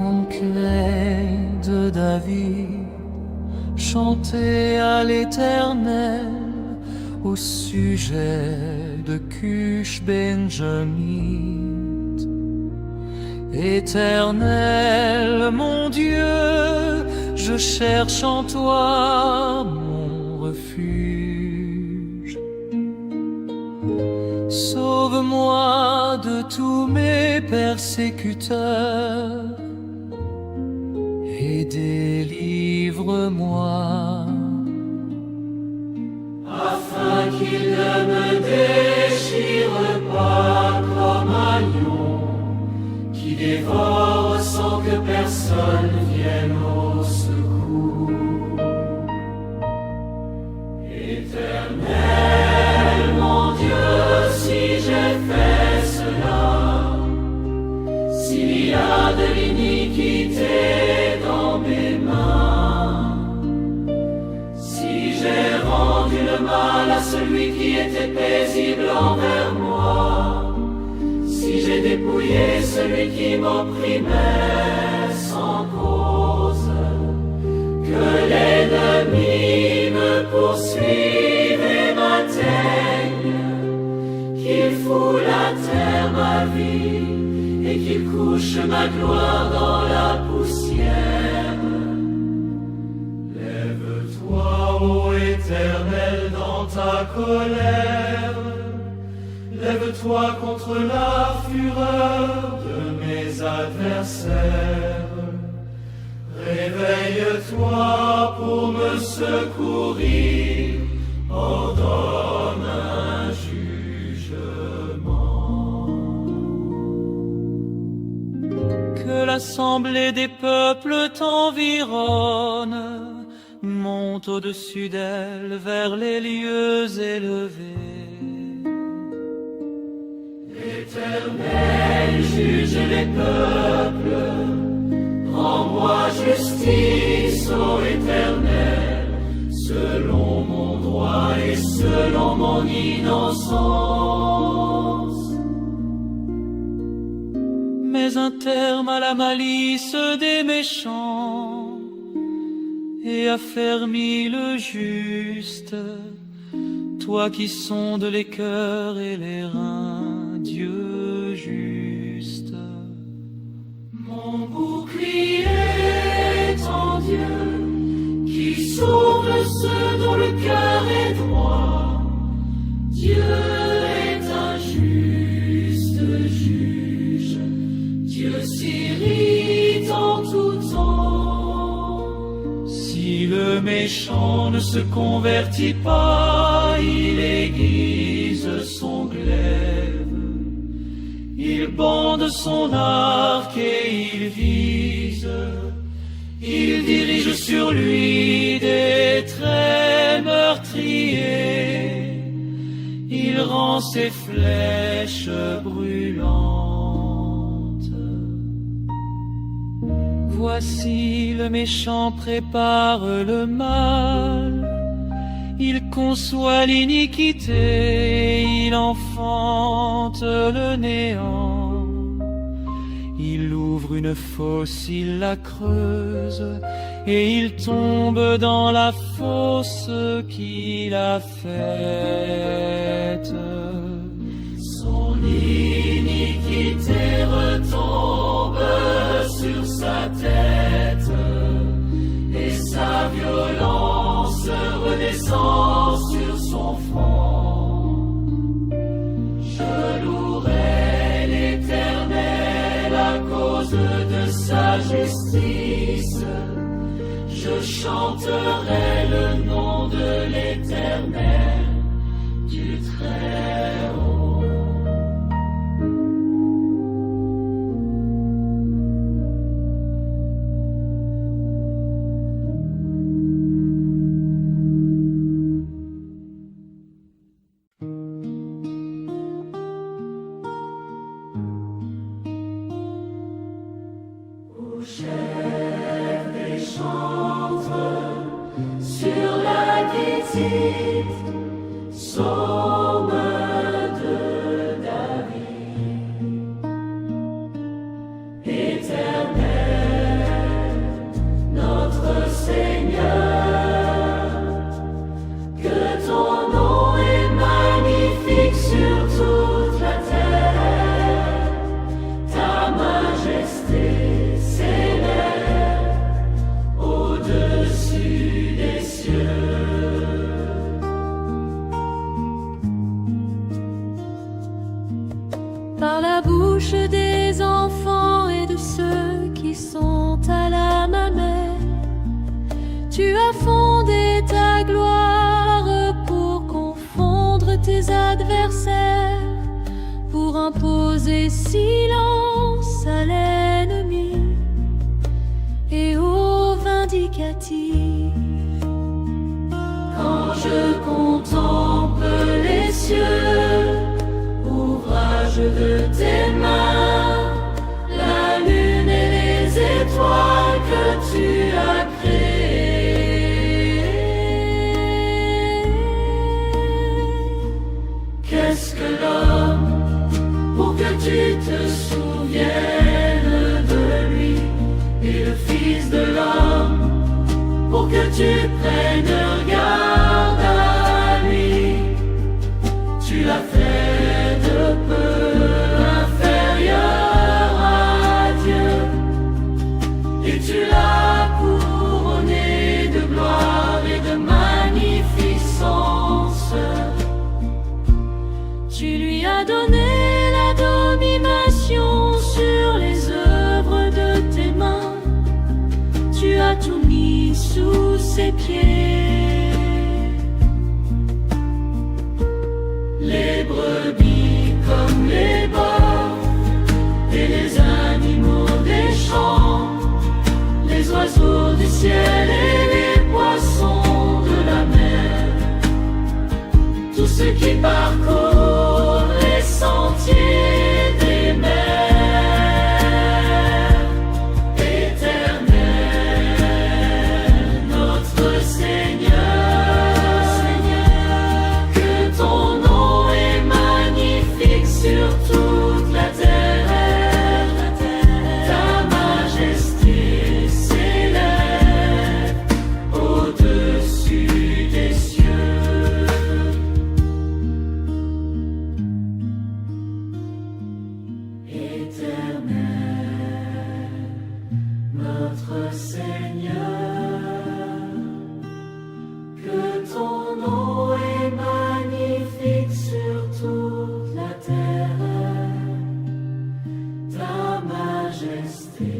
Concret de David, chanté à l'Éternel au sujet de Cush Benjamite. Éternel, mon Dieu, je cherche en toi mon refuge. Sauve-moi de tous mes persécuteurs et délivre-moi, afin qu'il ne me déchire pas comme un lion qui dévore sans que personne vienne au secours. Éternel, mon Dieu, si j'ai fait cela, s'il y a de l'iniquité dans mes mains, si j'ai rendu le mal à celui qui était paisible envers moi, si j'ai dépouillé celui qui m'opprimait sans cause, que l'ennemi me poursuive et m'atteigne, qu'il foule à terre ma vie et qu'il couche ma gloire dans la poussière. Lève-toi, ô Éternel, dans ta colère. Lève-toi contre la fureur de mes adversaires. Réveille-toi pour me secourir. Ordonne un jugement. que l'assemblée des peuples t'environne, monte au-dessus d'elle vers les lieux élevés. Éternel, juge les peuples, rends-moi justice, ô Éternel, selon mon droit et selon mon innocence. Mets un terme à la malice des méchants et affermis le juste, toi qui sondes les cœurs et les reins, Dieu juste. Mon bouclier est en Dieu, qui sauve ceux dont le cœur est droit. Dieu est un juste juge, Dieu s'irrite en tout temps. Si le méchant ne se convertit pas, il aiguise son glaive, il bande son arc et il vise, il dirige sur lui des traits meurtriers, il rend ses flèches brûlantes. Voici le méchant prépare le mal, il conçoit l'iniquité, il enfante le néant. Il ouvre une fosse, il la creuse, et il tombe dans la fosse qu'il a faite. Son iniquité retombe sur sa tête, et sa violence redescend sur son front. Je louerai l'Éternel à cause de sa justice. Je chanterai le nom de l'Éternel, du Très-Haut. Chef des chantres, sur la guitare, psaume de David. Éternel, bouches des enfants et de ceux qui sont à la mamelle. Tu as fondé ta gloire pour confondre tes adversaires, pour imposer silence à l'ennemi et au vindicatif. Quand je contemple les cieux, ouvrage de tes mains, la lune et les étoiles que tu as créées, qu'est-ce que l'homme pour que tu te souviennes de lui, et le Fils de l'homme pour que tu prennes garde à lui. Tu l'as fait de peu inférieur à Dieu, et tu l'as couronné de gloire et de magnificence. Tu lui as donné la domination sur les œuvres de tes mains. Tu as tout mis sous ses pieds. Les brebis comme les bœufs et les animaux des champs, les oiseaux du ciel et les poissons de la mer, tous ceux qui parcourent les sentiers des mers. Éternel, notre Seigneur, que ton nom est magnifique sur toute la terre. Ta majesté s'élève au-dessus des cieux. Éternel, notre Seigneur, que ton nom est magnifique sur toute la terre. Ta majesté